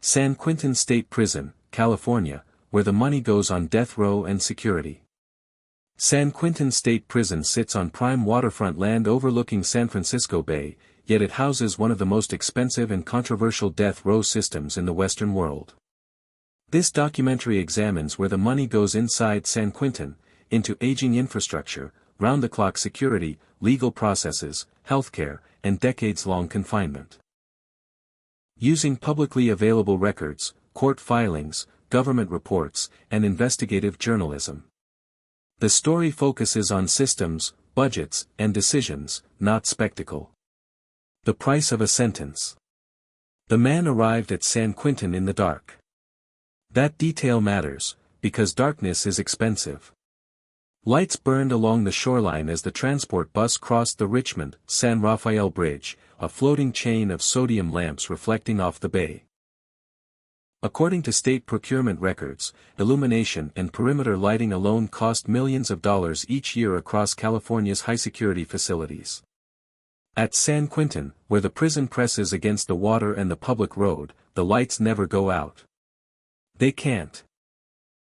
San Quentin State Prison, California, where the money goes on death row and security. San Quentin State Prison sits on prime waterfront land overlooking San Francisco Bay, yet it houses one of the most expensive and controversial death row systems in the Western world. This documentary examines where the money goes inside San Quentin, into aging infrastructure, round-the-clock security, legal processes, healthcare, and decades-long confinement. Using publicly available records, court filings, government reports, and investigative journalism. The story focuses on systems, budgets, and decisions, not spectacle. The price of a sentence. The man arrived at San Quentin in the dark. That detail matters, because darkness is expensive. Lights burned along the shoreline as the transport bus crossed the Richmond-San Rafael Bridge, a floating chain of sodium lamps reflecting off the bay. According to state procurement records, illumination and perimeter lighting alone cost millions of dollars each year across California's high-security facilities. At San Quentin, where the prison presses against the water and the public road, the lights never go out. They can't.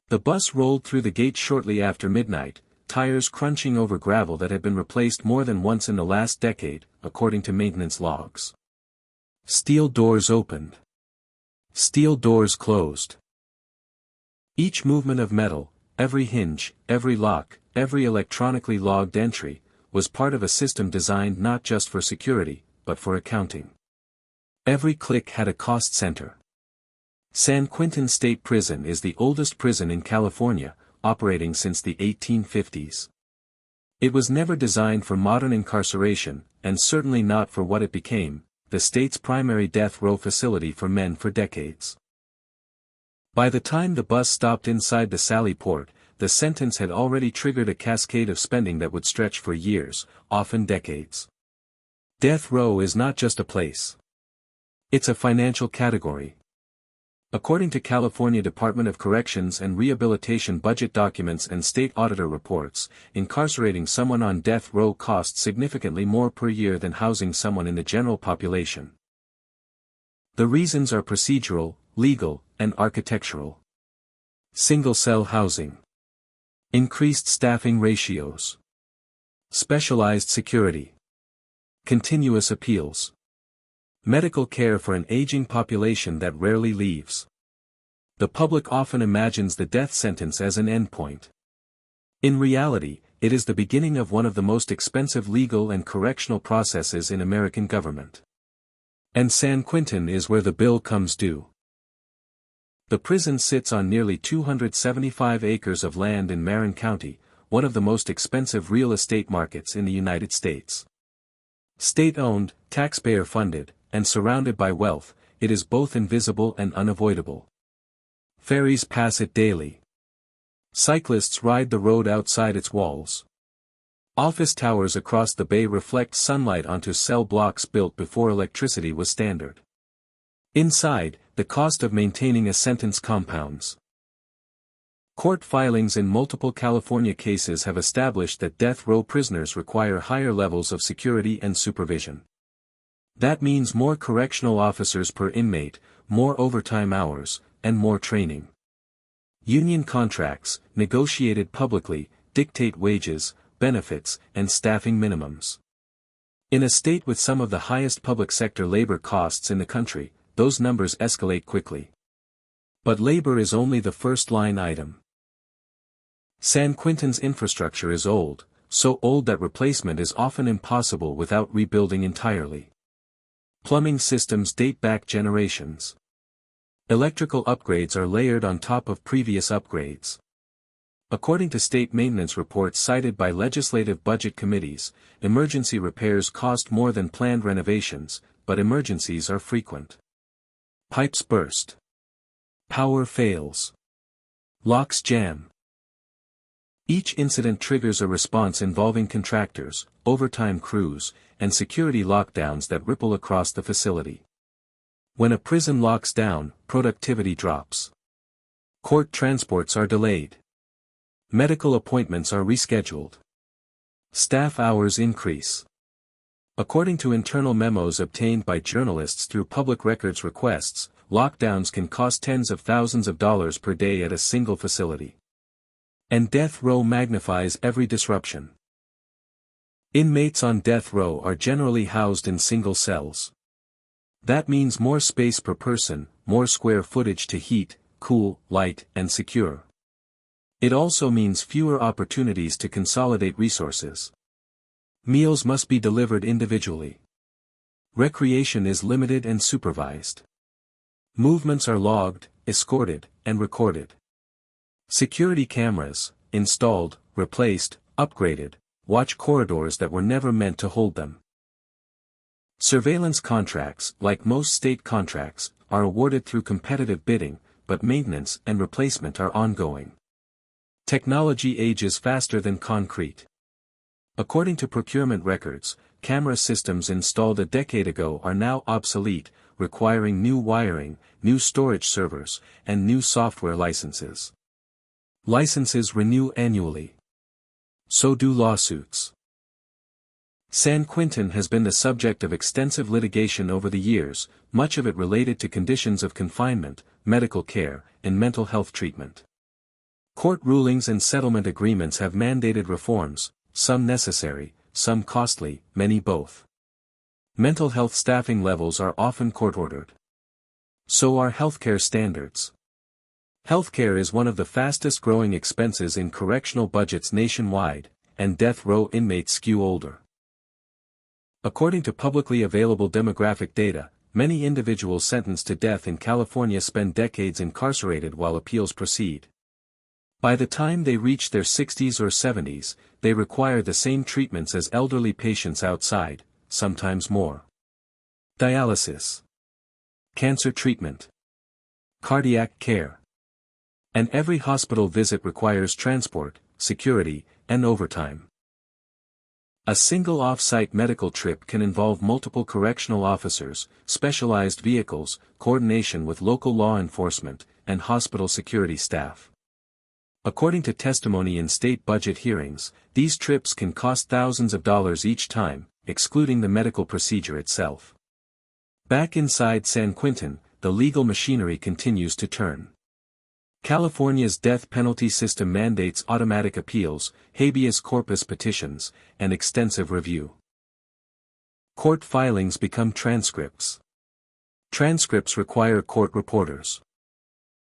The bus rolled through the gate shortly after midnight, tires crunching over gravel that had been replaced more than once in the last decade, according to maintenance logs. Steel doors opened. Steel doors closed. Each movement of metal, every hinge, every lock, every electronically logged entry, was part of a system designed not just for security, but for accounting. Every click had a cost center. San Quentin State Prison is the oldest prison in California, operating since the 1850s. It was never designed for modern incarceration, and certainly not for what it became, the state's primary death row facility for men for decades. By the time the bus stopped inside the Sally Port, the sentence had already triggered a cascade of spending that would stretch for years, often decades. Death row is not just a place. It's a financial category. According to California Department of Corrections and Rehabilitation budget documents and state auditor reports, incarcerating someone on death row costs significantly more per year than housing someone in the general population. The reasons are procedural, legal, and architectural. Single-cell housing. Increased staffing ratios. Specialized security. Continuous appeals. Medical care for an aging population that rarely leaves. The public often imagines the death sentence as an endpoint. In reality, it is the beginning of one of the most expensive legal and correctional processes in American government. And San Quentin is where the bill comes due. The prison sits on nearly 275 acres of land in Marin County, one of the most expensive real estate markets in the United States. State-owned, taxpayer-funded, and surrounded by wealth, it is both invisible and unavoidable. Ferries pass it daily. Cyclists ride the road outside its walls. Office towers across the bay reflect sunlight onto cell blocks built before electricity was standard. Inside, the cost of maintaining a sentence compounds. Court filings in multiple California cases have established that death row prisoners require higher levels of security and supervision. That means more correctional officers per inmate, more overtime hours, and more training. Union contracts, negotiated publicly, dictate wages, benefits, and staffing minimums. In a state with some of the highest public sector labor costs in the country, those numbers escalate quickly. But labor is only the first-line item. San Quentin's infrastructure is old, so old that replacement is often impossible without rebuilding entirely. Plumbing systems date back generations. Electrical upgrades are layered on top of previous upgrades. According to state maintenance reports cited by legislative budget committees, emergency repairs cost more than planned renovations, but emergencies are frequent. Pipes burst. Power fails. Locks jam. Each incident triggers a response involving contractors, overtime crews, and security lockdowns that ripple across the facility. When a prison locks down, productivity drops. Court transports are delayed. Medical appointments are rescheduled. Staff hours increase. According to internal memos obtained by journalists through public records requests, lockdowns can cost tens of thousands of dollars per day at a single facility. And death row magnifies every disruption. Inmates on death row are generally housed in single cells. That means more space per person, more square footage to heat, cool, light, and secure. It also means fewer opportunities to consolidate resources. Meals must be delivered individually. Recreation is limited and supervised. Movements are logged, escorted, and recorded. Security cameras, installed, replaced, upgraded, watch corridors that were never meant to hold them. Surveillance contracts, like most state contracts, are awarded through competitive bidding, but maintenance and replacement are ongoing. Technology ages faster than concrete. According to procurement records, camera systems installed a decade ago are now obsolete, requiring new wiring, new storage servers, and new software licenses. Licenses renew annually. So do lawsuits. San Quentin has been the subject of extensive litigation over the years, much of it related to conditions of confinement, medical care, and mental health treatment. Court rulings and settlement agreements have mandated reforms, some necessary, some costly, many both. Mental health staffing levels are often court-ordered. So are healthcare standards. Healthcare is one of the fastest-growing expenses in correctional budgets nationwide, and death row inmates skew older. According to publicly available demographic data, many individuals sentenced to death in California spend decades incarcerated while appeals proceed. By the time they reach their 60s or 70s, they require the same treatments as elderly patients outside, sometimes more. Dialysis, cancer treatment, cardiac care. And every hospital visit requires transport, security, and overtime. A single off-site medical trip can involve multiple correctional officers, specialized vehicles, coordination with local law enforcement, and hospital security staff. According to testimony in state budget hearings, these trips can cost thousands of dollars each time, excluding the medical procedure itself. Back inside San Quentin, the legal machinery continues to turn. California's death penalty system mandates automatic appeals, habeas corpus petitions, and extensive review. Court filings become transcripts. Transcripts require court reporters.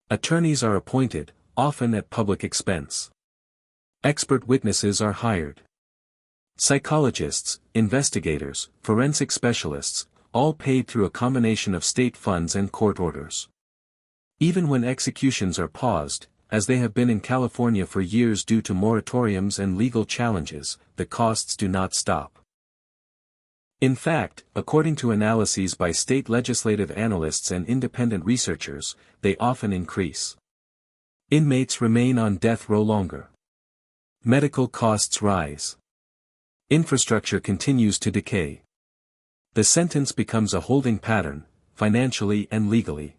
Attorneys are appointed, often at public expense. Expert witnesses are hired. Psychologists, investigators, forensic specialists, all paid through a combination of state funds and court orders. Even when executions are paused, as they have been in California for years due to moratoriums and legal challenges, the costs do not stop. In fact, according to analyses by state legislative analysts and independent researchers, they often increase. Inmates remain on death row longer. Medical costs rise. Infrastructure continues to decay. The sentence becomes a holding pattern, financially and legally.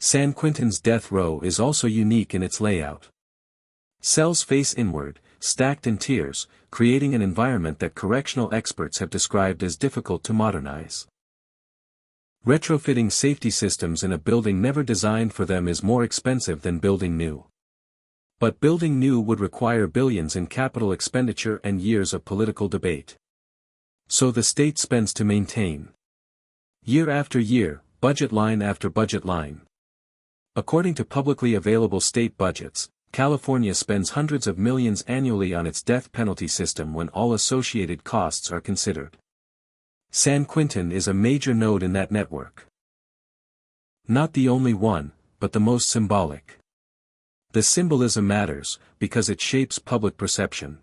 San Quentin's death row is also unique in its layout. Cells face inward, stacked in tiers, creating an environment that correctional experts have described as difficult to modernize. Retrofitting safety systems in a building never designed for them is more expensive than building new. But building new would require billions in capital expenditure and years of political debate. So the state spends to maintain. Year after year, budget line after budget line. According to publicly available state budgets, California spends hundreds of millions annually on its death penalty system when all associated costs are considered. San Quentin is a major node in that network. Not the only one, but the most symbolic. The symbolism matters, because it shapes public perception.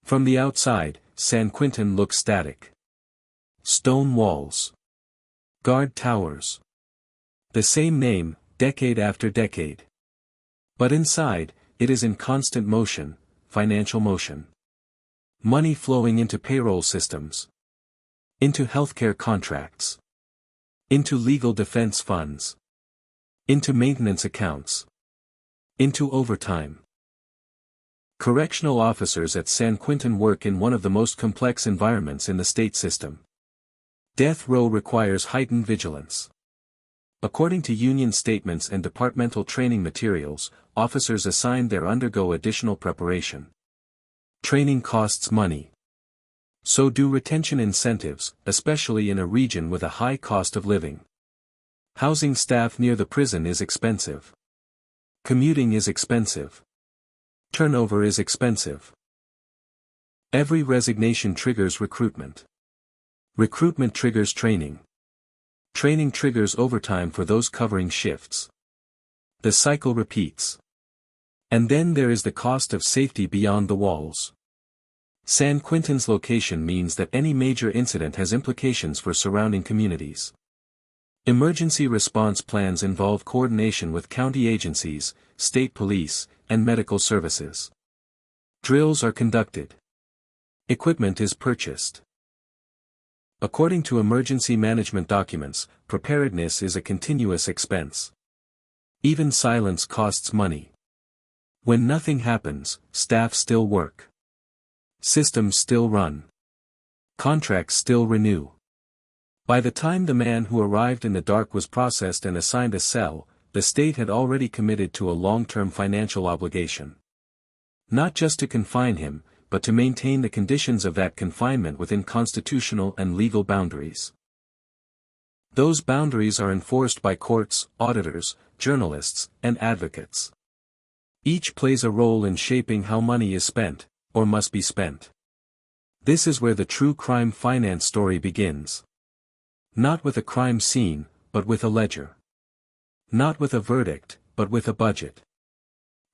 From the outside, San Quentin looks static. Stone walls. Guard towers. The same name, decade after decade. But inside, it is in constant motion, financial motion. Money flowing into payroll systems. Into healthcare contracts. Into legal defense funds. Into maintenance accounts. Into overtime. Correctional officers at San Quentin work in one of the most complex environments in the state system. Death row requires heightened vigilance. According to union statements and departmental training materials, officers assigned there undergo additional preparation. Training costs money. So do retention incentives, especially in a region with a high cost of living. Housing staff near the prison is expensive. Commuting is expensive. Turnover is expensive. Every resignation triggers recruitment. Recruitment triggers training. Training triggers overtime for those covering shifts. The cycle repeats. And then there is the cost of safety beyond the walls. San Quentin's location means that any major incident has implications for surrounding communities. Emergency response plans involve coordination with county agencies, state police, and medical services. Drills are conducted. Equipment is purchased. According to emergency management documents, preparedness is a continuous expense. Even silence costs money. When nothing happens, staff still work. Systems still run. Contracts still renew. By the time the man who arrived in the dark was processed and assigned a cell, the state had already committed to a long-term financial obligation. Not just to confine him, but to maintain the conditions of that confinement within constitutional and legal boundaries. Those boundaries are enforced by courts, auditors, journalists, and advocates. Each plays a role in shaping how money is spent, or must be spent. This is where the true crime finance story begins. Not with a crime scene, but with a ledger. Not with a verdict, but with a budget.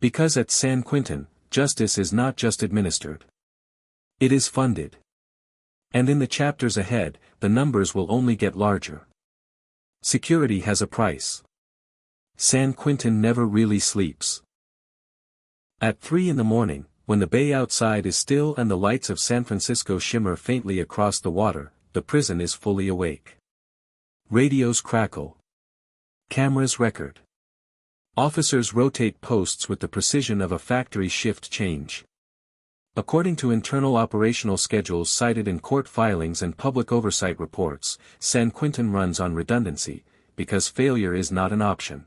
Because at San Quentin, justice is not just administered. It is funded. And in the chapters ahead, the numbers will only get larger. Security has a price. San Quentin never really sleeps. At 3 a.m, when the bay outside is still and the lights of San Francisco shimmer faintly across the water, the prison is fully awake. Radios crackle. Cameras record. Officers rotate posts with the precision of a factory shift change. According to internal operational schedules cited in court filings and public oversight reports, San Quentin runs on redundancy, because failure is not an option.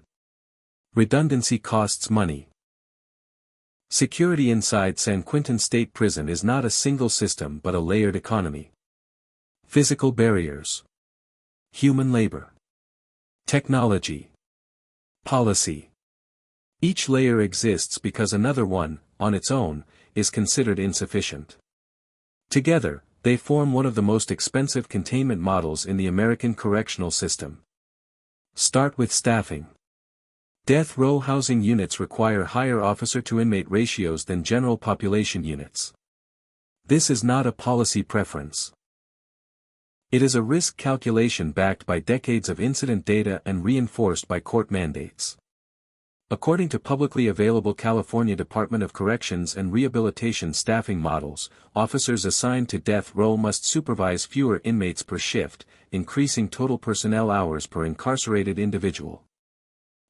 Redundancy costs money. Security inside San Quentin State Prison is not a single system but a layered economy. Physical barriers. Human labor. Technology. Policy. Each layer exists because another one, on its own, is considered insufficient. Together, they form one of the most expensive containment models in the American correctional system. Start with staffing. Death row housing units require higher officer-to-inmate ratios than general population units. This is not a policy preference. It is a risk calculation backed by decades of incident data and reinforced by court mandates. According to publicly available California Department of Corrections and Rehabilitation staffing models, officers assigned to death row must supervise fewer inmates per shift, increasing total personnel hours per incarcerated individual.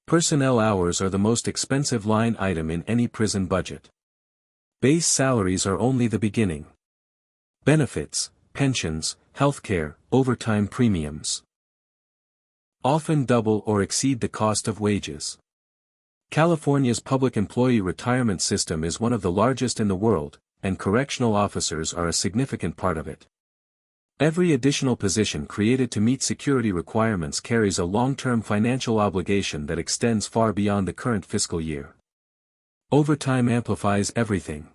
Personnel hours are the most expensive line item in any prison budget. Base salaries are only the beginning. Benefits, pensions, healthcare, overtime premiums often double or exceed the cost of wages. California's public employee retirement system is one of the largest in the world, and correctional officers are a significant part of it. Every additional position created to meet security requirements carries a long-term financial obligation that extends far beyond the current fiscal year. Overtime amplifies everything.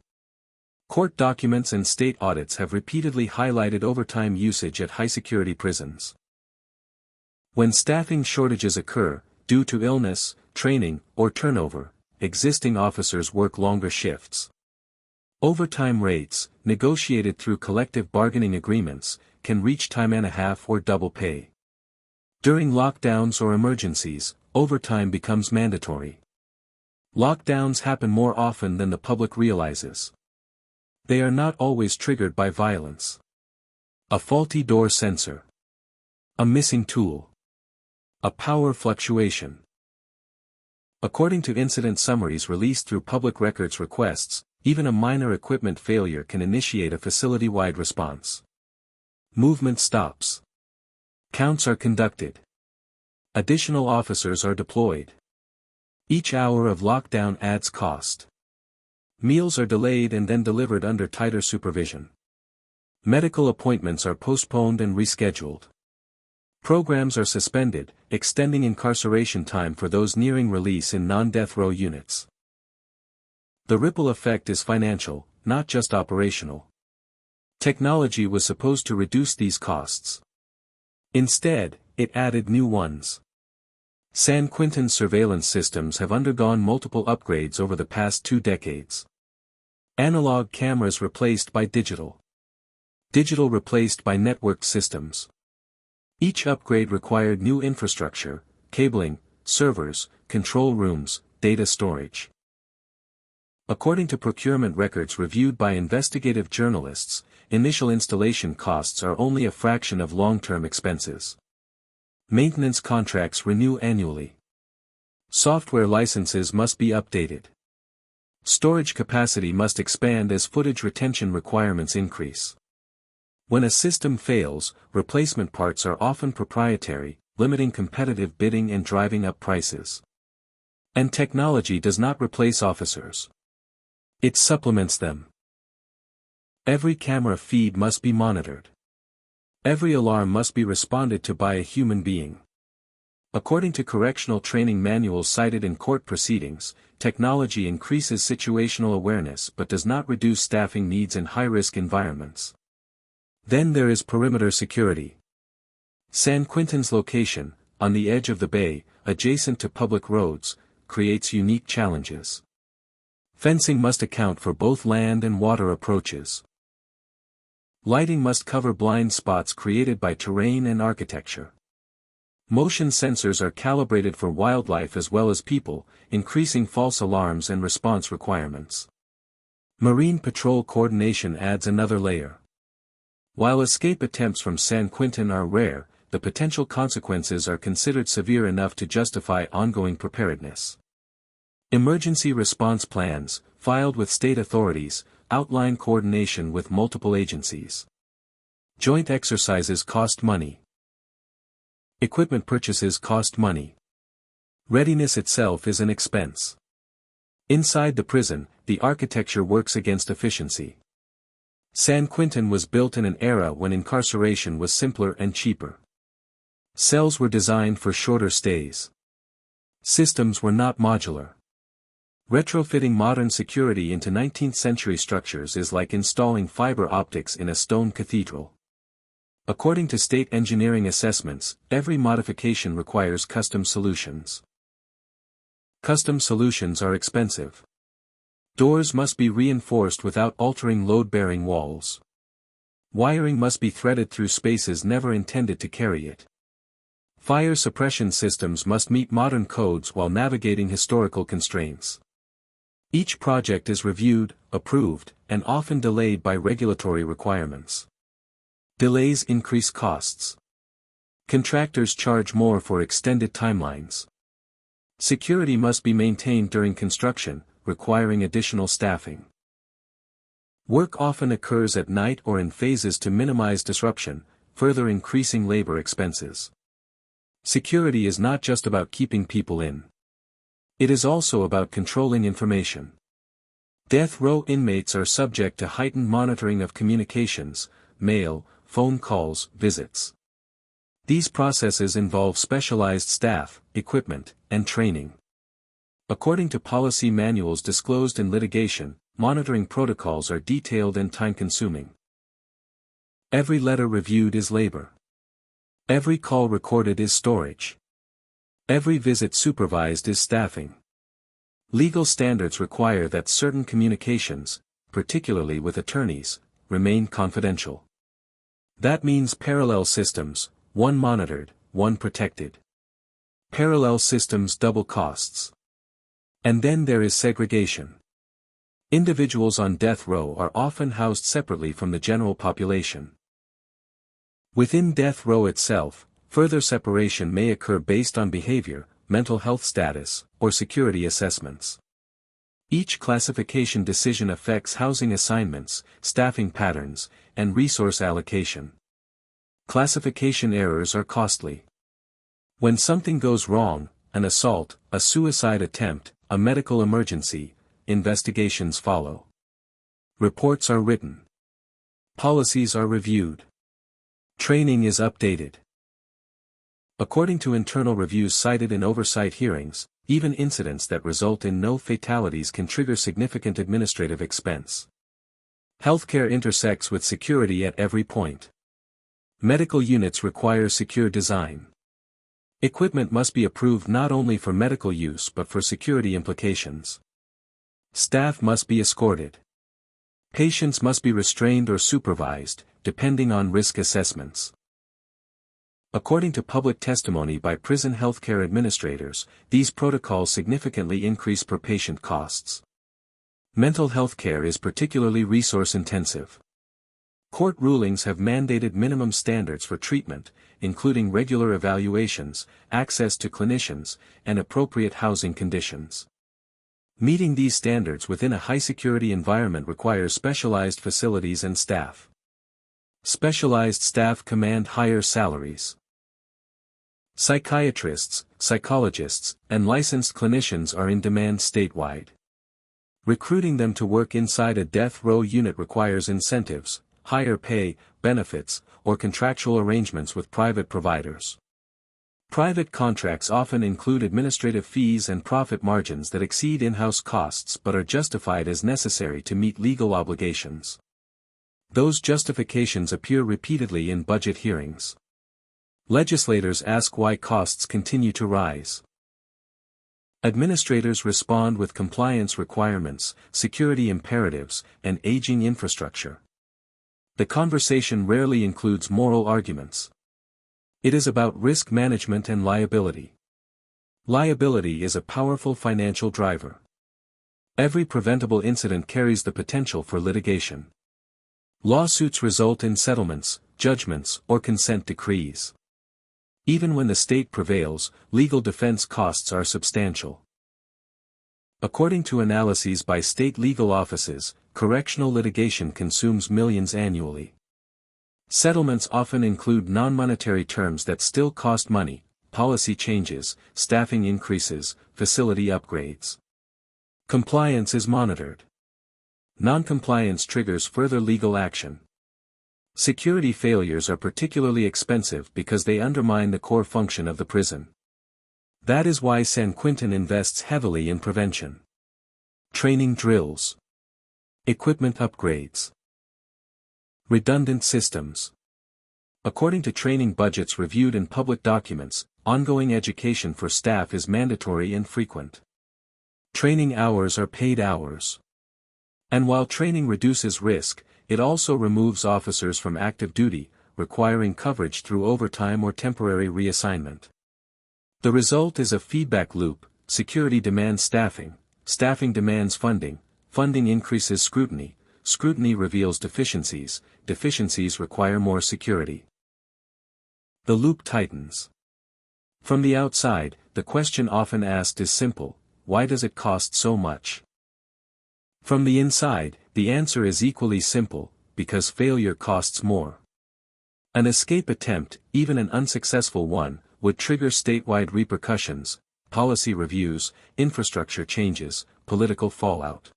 Court documents and state audits have repeatedly highlighted overtime usage at high-security prisons. When staffing shortages occur, due to illness, training, or turnover, existing officers work longer shifts. Overtime rates, negotiated through collective bargaining agreements, can reach time and a half or double pay. During lockdowns or emergencies, overtime becomes mandatory. Lockdowns happen more often than the public realizes. They are not always triggered by violence. A faulty door sensor. A missing tool. A power fluctuation. According to incident summaries released through public records requests, even a minor equipment failure can initiate a facility-wide response. Movement stops. Counts are conducted. Additional officers are deployed. Each hour of lockdown adds cost. Meals are delayed and then delivered under tighter supervision. Medical appointments are postponed and rescheduled. Programs are suspended, extending incarceration time for those nearing release in non-death row units. The ripple effect is financial, not just operational. Technology was supposed to reduce these costs. Instead, it added new ones. San Quentin surveillance systems have undergone multiple upgrades over the past 2 decades. Analog cameras replaced by digital. Digital replaced by networked systems. Each upgrade required new infrastructure, cabling, servers, control rooms, data storage. According to procurement records reviewed by investigative journalists, initial installation costs are only a fraction of long-term expenses. Maintenance contracts renew annually. Software licenses must be updated. Storage capacity must expand as footage retention requirements increase. When a system fails, replacement parts are often proprietary, limiting competitive bidding and driving up prices. And technology does not replace officers. It supplements them. Every camera feed must be monitored. Every alarm must be responded to by a human being. According to correctional training manuals cited in court proceedings, technology increases situational awareness but does not reduce staffing needs in high-risk environments. Then there is perimeter security. San Quentin's location, on the edge of the bay, adjacent to public roads, creates unique challenges. Fencing must account for both land and water approaches. Lighting must cover blind spots created by terrain and architecture. Motion sensors are calibrated for wildlife as well as people, increasing false alarms and response requirements. Marine patrol coordination adds another layer. While escape attempts from San Quentin are rare, the potential consequences are considered severe enough to justify ongoing preparedness. Emergency response plans, filed with state authorities, outline coordination with multiple agencies. Joint exercises cost money. Equipment purchases cost money. Readiness itself is an expense. Inside the prison, the architecture works against efficiency. San Quentin was built in an era when incarceration was simpler and cheaper. Cells were designed for shorter stays. Systems were not modular. Retrofitting modern security into 19th-century structures is like installing fiber optics in a stone cathedral. According to state engineering assessments, every modification requires custom solutions. Custom solutions are expensive. Doors must be reinforced without altering load-bearing walls. Wiring must be threaded through spaces never intended to carry it. Fire suppression systems must meet modern codes while navigating historical constraints. Each project is reviewed, approved, and often delayed by regulatory requirements. Delays increase costs. Contractors charge more for extended timelines. Security must be maintained during construction, requiring additional staffing. Work often occurs at night or in phases to minimize disruption, further increasing labor expenses. Security is not just about keeping people in. It is also about controlling information. Death row inmates are subject to heightened monitoring of communications, mail, phone calls, visits. These processes involve specialized staff, equipment, and training. According to policy manuals disclosed in litigation, monitoring protocols are detailed and time-consuming. Every letter reviewed is labor. Every call recorded is storage. Every visit supervised is staffing. Legal standards require that certain communications, particularly with attorneys, remain confidential. That means parallel systems, one monitored, one protected. Parallel systems double costs. And then there is segregation. Individuals on death row are often housed separately from the general population. Within death row itself, further separation may occur based on behavior, mental health status, or security assessments. Each classification decision affects housing assignments, staffing patterns, and resource allocation. Classification errors are costly. When something goes wrong, an assault, a suicide attempt, a medical emergency, investigations follow. Reports are written. Policies are reviewed. Training is updated. According to internal reviews cited in oversight hearings, even incidents that result in no fatalities can trigger significant administrative expense. Healthcare intersects with security at every point. Medical units require secure design. Equipment must be approved not only for medical use but for security implications. Staff must be escorted. Patients must be restrained or supervised, depending on risk assessments. According to public testimony by prison healthcare administrators, these protocols significantly increase per-patient costs. Mental health care is particularly resource-intensive. Court rulings have mandated minimum standards for treatment, including regular evaluations, access to clinicians, and appropriate housing conditions. Meeting these standards within a high-security environment requires specialized facilities and staff. Specialized staff command higher salaries. Psychiatrists, psychologists, and licensed clinicians are in demand statewide. Recruiting them to work inside a death row unit requires incentives, higher pay, benefits, or contractual arrangements with private providers. Private contracts often include administrative fees and profit margins that exceed in-house costs but are justified as necessary to meet legal obligations. Those justifications appear repeatedly in budget hearings. Legislators ask why costs continue to rise. Administrators respond with compliance requirements, security imperatives, and aging infrastructure. The conversation rarely includes moral arguments. It is about risk management and liability. Liability is a powerful financial driver. Every preventable incident carries the potential for litigation. Lawsuits result in settlements, judgments, or consent decrees. Even when the state prevails, legal defense costs are substantial. According to analyses by state legal offices, correctional litigation consumes millions annually. Settlements often include non-monetary terms that still cost money: policy changes, staffing increases, facility upgrades. Compliance is monitored. Non-compliance triggers further legal action. Security failures are particularly expensive because they undermine the core function of the prison. That is why San Quentin invests heavily in prevention. Training drills. Equipment upgrades. Redundant systems. According to training budgets reviewed in public documents, ongoing education for staff is mandatory and frequent. Training hours are paid hours. And while training reduces risk, it also removes officers from active duty, requiring coverage through overtime or temporary reassignment. The result is a feedback loop: security demands staffing, staffing demands funding, funding increases scrutiny, scrutiny reveals deficiencies, deficiencies require more security. The loop tightens. From the outside, the question often asked is simple: why does it cost so much? From the inside, the answer is equally simple: because failure costs more. An escape attempt, even an unsuccessful one, would trigger statewide repercussions: policy reviews, infrastructure changes, political fallout.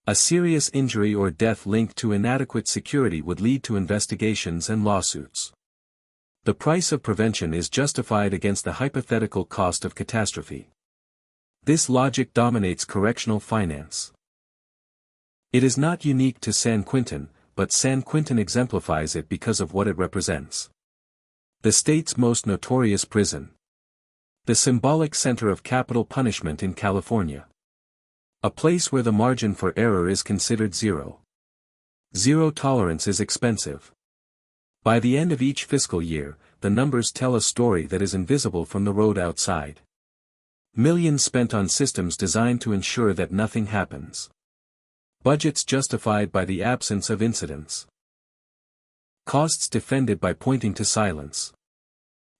A serious injury or death linked to inadequate security would lead to investigations and lawsuits. The price of prevention is justified against the hypothetical cost of catastrophe. This logic dominates correctional finance. It is not unique to San Quentin, but San Quentin exemplifies it because of what it represents. The state's most notorious prison. The symbolic center of capital punishment in California. A place where the margin for error is considered zero. Zero tolerance is expensive. By the end of each fiscal year, the numbers tell a story that is invisible from the road outside. Millions spent on systems designed to ensure that nothing happens. Budgets justified by the absence of incidents. Costs defended by pointing to silence.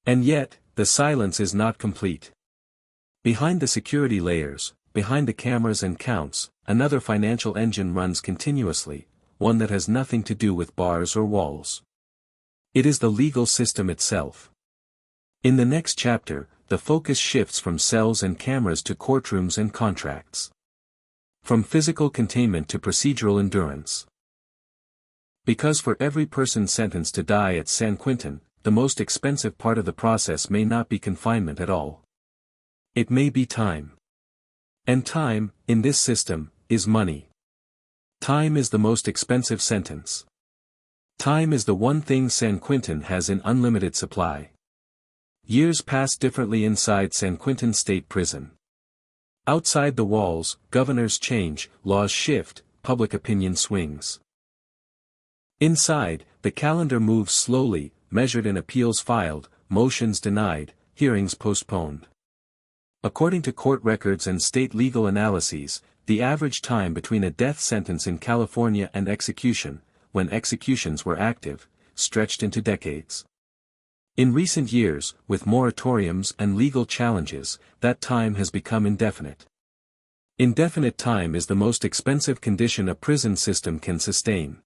And yet, the silence is not complete. Behind the security layers, behind the cameras and counts, another financial engine runs continuously, one that has nothing to do with bars or walls. It is the legal system itself. In the next chapter, the focus shifts from cells and cameras to courtrooms and contracts. From physical containment to procedural endurance. Because for every person sentenced to die at San Quentin, the most expensive part of the process may not be confinement at all. It may be time. And time, in this system, is money. Time is the most expensive sentence. Time is the one thing San Quentin has in unlimited supply. Years pass differently inside San Quentin State Prison. Outside the walls, governors change, laws shift, public opinion swings. Inside, the calendar moves slowly, measured in appeals filed, motions denied, hearings postponed. According to court records and state legal analyses, the average time between a death sentence in California and execution, when executions were active, stretched into decades. In recent years, with moratoriums and legal challenges, that time has become indefinite. Indefinite time is the most expensive condition a prison system can sustain.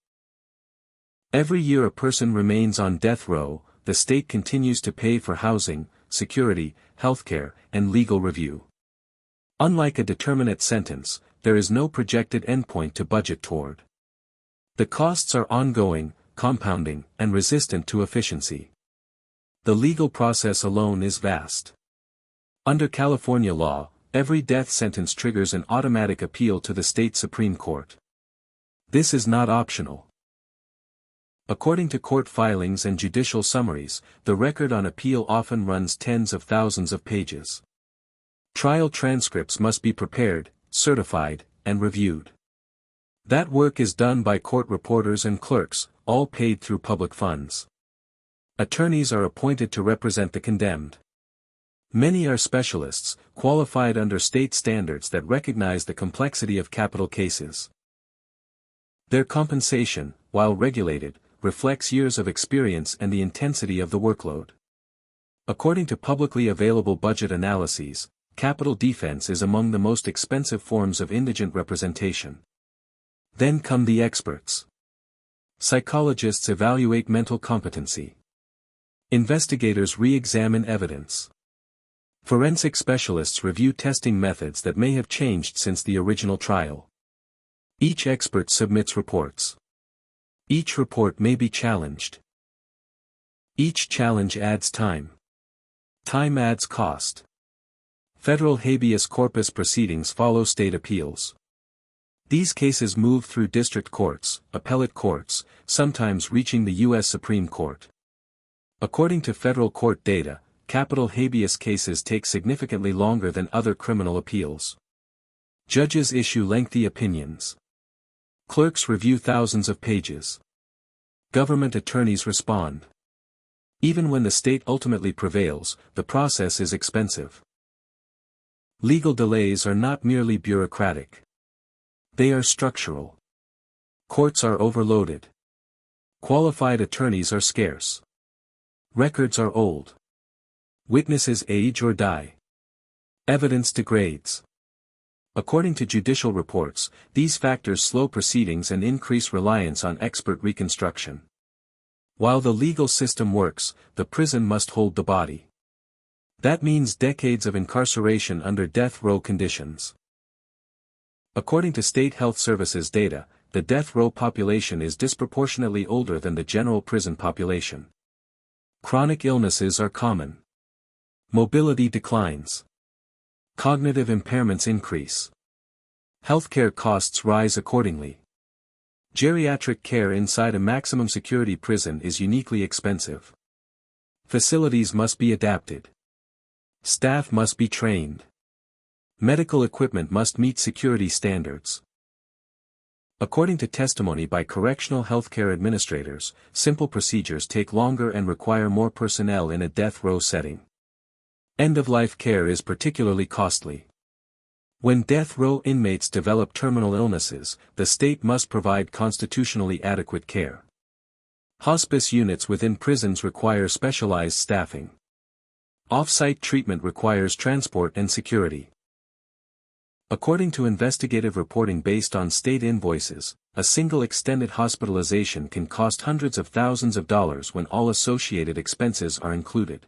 Every year a person remains on death row, the state continues to pay for housing, security, healthcare, and legal review. Unlike a determinate sentence, there is no projected endpoint to budget toward. The costs are ongoing, compounding, and resistant to efficiency. The legal process alone is vast. Under California law, every death sentence triggers an automatic appeal to the state Supreme Court. This is not optional. According to court filings and judicial summaries, the record on appeal often runs tens of thousands of pages. Trial transcripts must be prepared, certified, and reviewed. That work is done by court reporters and clerks, all paid through public funds. Attorneys are appointed to represent the condemned. Many are specialists, qualified under state standards that recognize the complexity of capital cases. Their compensation, while regulated, reflects years of experience and the intensity of the workload. According to publicly available budget analyses, capital defense is among the most expensive forms of indigent representation. Then come the experts. Psychologists evaluate mental competency. Investigators re-examine evidence. Forensic specialists review testing methods that may have changed since the original trial. Each expert submits reports. Each report may be challenged. Each challenge adds time. Time adds cost. Federal habeas corpus proceedings follow state appeals. These cases move through district courts, appellate courts, sometimes reaching the U.S. Supreme Court. According to federal court data, capital habeas cases take significantly longer than other criminal appeals. Judges issue lengthy opinions. Clerks review thousands of pages. Government attorneys respond. Even when the state ultimately prevails, the process is expensive. Legal delays are not merely bureaucratic. They are structural. Courts are overloaded. Qualified attorneys are scarce. Records are old. Witnesses age or die. Evidence degrades. According to judicial reports, these factors slow proceedings and increase reliance on expert reconstruction. While the legal system works, the prison must hold the body. That means decades of incarceration under death row conditions. According to State Health Services data, the death row population is disproportionately older than the general prison population. Chronic illnesses are common. Mobility declines. Cognitive impairments increase. Healthcare costs rise accordingly. Geriatric care inside a maximum security prison is uniquely expensive. Facilities must be adapted. Staff must be trained. Medical equipment must meet security standards. According to testimony by correctional healthcare administrators, simple procedures take longer and require more personnel in a death row setting. End-of-life care is particularly costly. When death row inmates develop terminal illnesses, the state must provide constitutionally adequate care. Hospice units within prisons require specialized staffing. Off-site treatment requires transport and security. According to investigative reporting based on state invoices, a single extended hospitalization can cost hundreds of thousands of dollars when all associated expenses are included.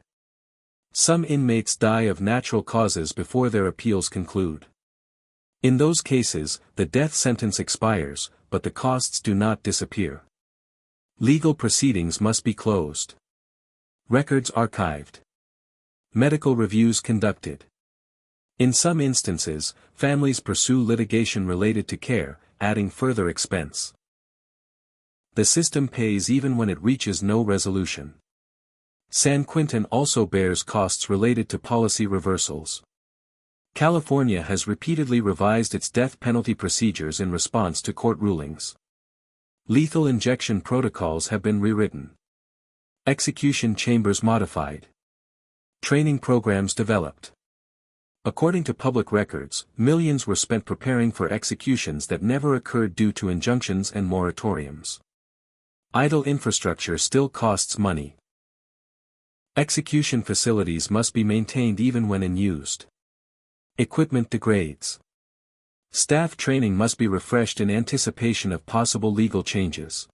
Some inmates die of natural causes before their appeals conclude. In those cases, the death sentence expires, but the costs do not disappear. Legal proceedings must be closed. Records archived. Medical reviews conducted. In some instances, families pursue litigation related to care, adding further expense. The system pays even when it reaches no resolution. San Quentin also bears costs related to policy reversals. California has repeatedly revised its death penalty procedures in response to court rulings. Lethal injection protocols have been rewritten. Execution chambers modified. Training programs developed. According to public records, millions were spent preparing for executions that never occurred due to injunctions and moratoriums. Idle infrastructure still costs money. Execution facilities must be maintained even when unused. Equipment degrades. Staff training must be refreshed in anticipation of possible legal changes.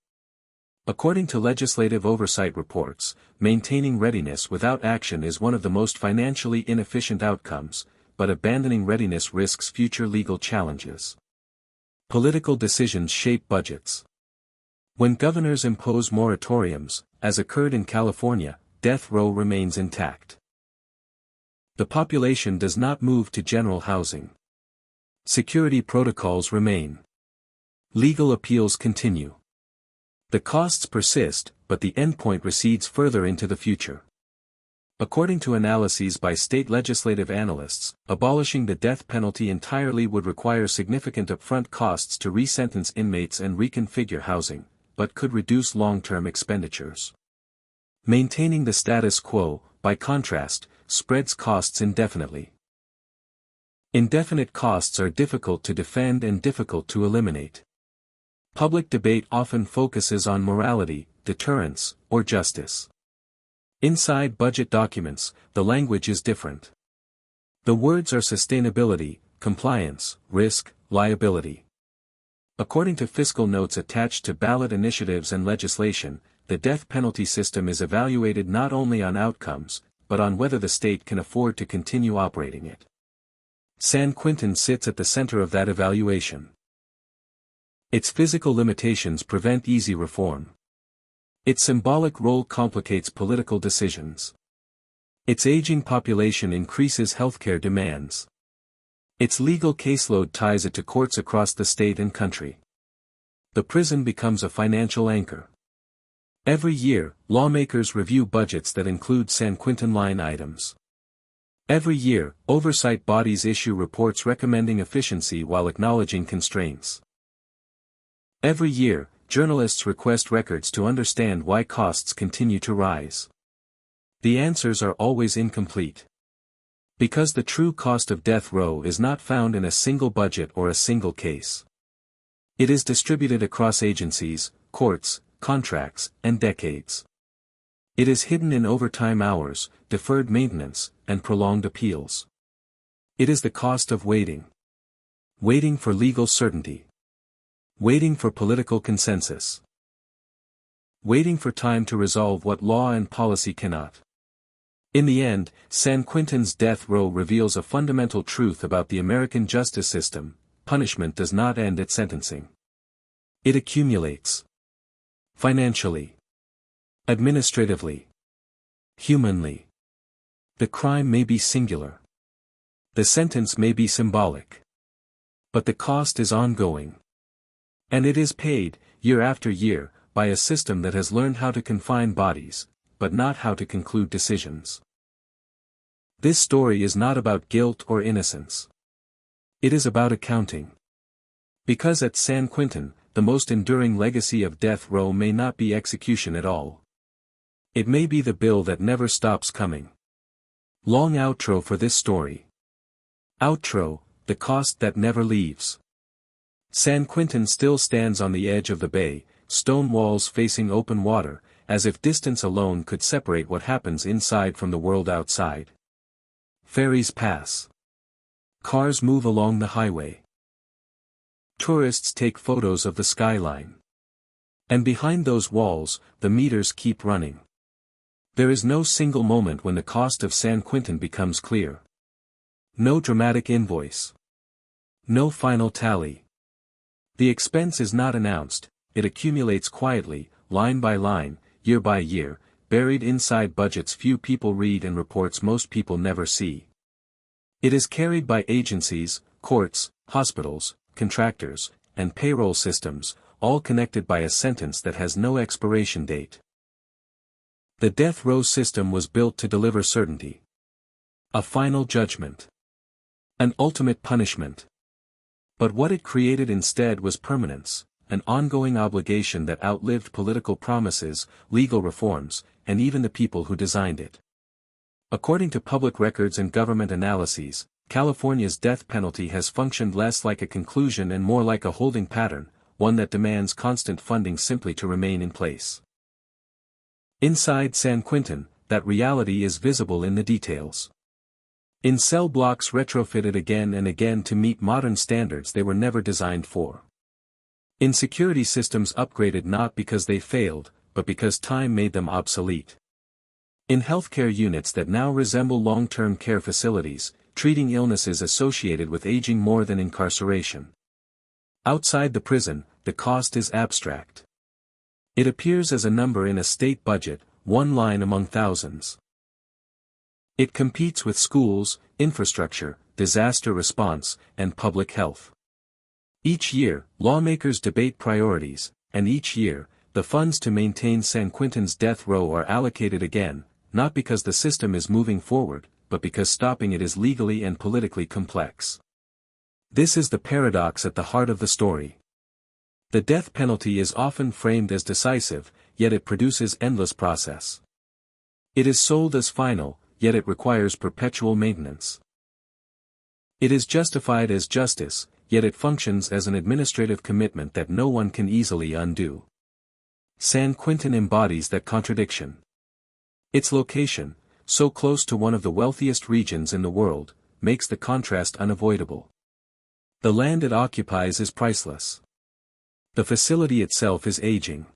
According to legislative oversight reports, maintaining readiness without action is one of the most financially inefficient outcomes, but abandoning readiness risks future legal challenges. Political decisions shape budgets. When governors impose moratoriums, as occurred in California, death row remains intact. The population does not move to general housing. Security protocols remain. Legal appeals continue. The costs persist, but the endpoint recedes further into the future. According to analyses by state legislative analysts, abolishing the death penalty entirely would require significant upfront costs to resentence inmates and reconfigure housing, but could reduce long-term expenditures. Maintaining the status quo, by contrast, spreads costs indefinitely. Indefinite costs are difficult to defend and difficult to eliminate. Public debate often focuses on morality, deterrence, or justice. Inside budget documents, the language is different. The words are sustainability, compliance, risk, liability. According to fiscal notes attached to ballot initiatives and legislation, the death penalty system is evaluated not only on outcomes, but on whether the state can afford to continue operating it. San Quentin sits at the center of that evaluation. Its physical limitations prevent easy reform. Its symbolic role complicates political decisions. Its aging population increases healthcare demands. Its legal caseload ties it to courts across the state and country. The prison becomes a financial anchor. Every year, lawmakers review budgets that include San Quentin line items. Every year, oversight bodies issue reports recommending efficiency while acknowledging constraints. Every year, journalists request records to understand why costs continue to rise. The answers are always incomplete. Because the true cost of death row is not found in a single budget or a single case. It is distributed across agencies, courts, contracts, and decades. It is hidden in overtime hours, deferred maintenance, and prolonged appeals. It is the cost of waiting. Waiting for legal certainty. Waiting for political consensus. Waiting for time to resolve what law and policy cannot. In the end, San Quentin's death row reveals a fundamental truth about the American justice system: punishment does not end at sentencing. It accumulates. Financially. Administratively. Humanly. The crime may be singular. The sentence may be symbolic. But the cost is ongoing. And it is paid, year after year, by a system that has learned how to confine bodies, but not how to conclude decisions. This story is not about guilt or innocence. It is about accounting. Because at San Quentin, the most enduring legacy of death row may not be execution at all. It may be the bill that never stops coming. Long outro for this story. Outro, the cost that never leaves. San Quentin still stands on the edge of the bay, stone walls facing open water, as if distance alone could separate what happens inside from the world outside. Ferries pass. Cars move along the highway. Tourists take photos of the skyline. And behind those walls, the meters keep running. There is no single moment when the cost of San Quentin becomes clear. No dramatic invoice. No final tally. The expense is not announced, it accumulates quietly, line by line, year by year, buried inside budgets few people read and reports most people never see. It is carried by agencies, courts, hospitals, contractors, and payroll systems, all connected by a sentence that has no expiration date. The death row system was built to deliver certainty. A final judgment. An ultimate punishment. But what it created instead was permanence, an ongoing obligation that outlived political promises, legal reforms, and even the people who designed it. According to public records and government analyses, California's death penalty has functioned less like a conclusion and more like a holding pattern, one that demands constant funding simply to remain in place. Inside San Quentin, that reality is visible in the details. In cell blocks retrofitted again and again to meet modern standards they were never designed for. In security systems upgraded not because they failed, but because time made them obsolete. In healthcare units that now resemble long-term care facilities, treating illnesses associated with aging more than incarceration. Outside the prison, the cost is abstract. It appears as a number in a state budget, one line among thousands. It competes with schools, infrastructure, disaster response, and public health. Each year, lawmakers debate priorities, and each year, the funds to maintain San Quentin's death row are allocated again, not because the system is moving forward, but because stopping it is legally and politically complex. This is the paradox at the heart of the story. The death penalty is often framed as decisive, yet it produces endless process. It is sold as final, yet it requires perpetual maintenance. It is justified as justice, yet it functions as an administrative commitment that no one can easily undo. San Quentin embodies that contradiction. Its location, so close to one of the wealthiest regions in the world, makes the contrast unavoidable. The land it occupies is priceless. The facility itself is aging.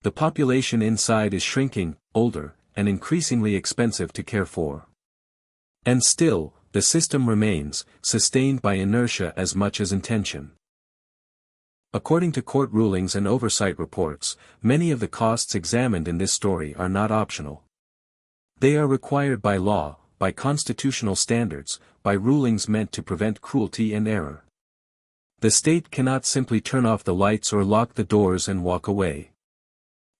The population inside is shrinking, older, and increasingly expensive to care for. And still, the system remains, sustained by inertia as much as intention. According to court rulings and oversight reports, many of the costs examined in this story are not optional. They are required by law, by constitutional standards, by rulings meant to prevent cruelty and error. The state cannot simply turn off the lights or lock the doors and walk away.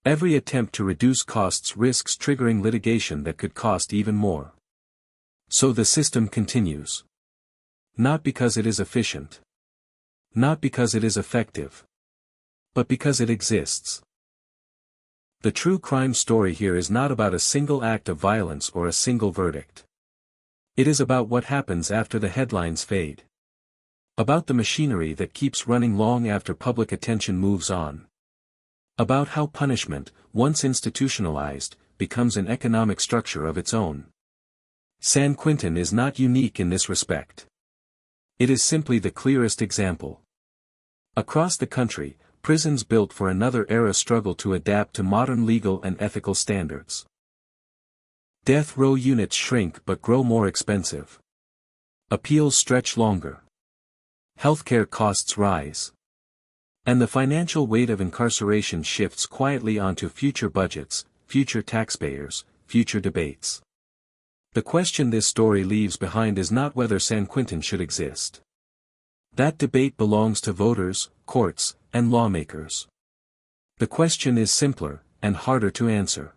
Every attempt to reduce costs risks triggering litigation that could cost even more. So the system continues. Not because it is efficient. Not because it is effective. But because it exists. The true crime story here is not about a single act of violence or a single verdict. It is about what happens after the headlines fade. About the machinery that keeps running long after public attention moves on. About how punishment, once institutionalized, becomes an economic structure of its own. San Quentin is not unique in this respect. It is simply the clearest example. Across the country, prisons built for another era struggle to adapt to modern legal and ethical standards. Death row units shrink but grow more expensive. Appeals stretch longer. Healthcare costs rise. And the financial weight of incarceration shifts quietly onto future budgets, future taxpayers, future debates. The question this story leaves behind is not whether San Quentin should exist. That debate belongs to voters, courts, and lawmakers. The question is simpler, and harder to answer.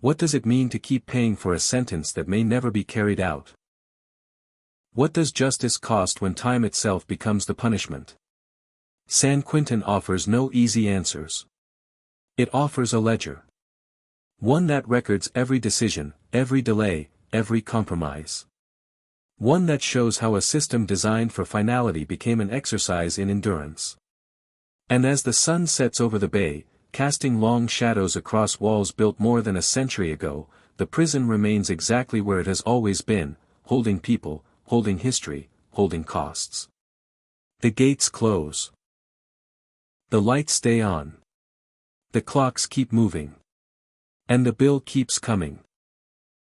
What does it mean to keep paying for a sentence that may never be carried out? What does justice cost when time itself becomes the punishment? San Quentin offers no easy answers. It offers a ledger. One that records every decision, every delay, every compromise. One that shows how a system designed for finality became an exercise in endurance. And as the sun sets over the bay, casting long shadows across walls built more than a century ago, the prison remains exactly where it has always been, holding people, holding history, holding costs. The gates close. The lights stay on. The clocks keep moving. And the bill keeps coming.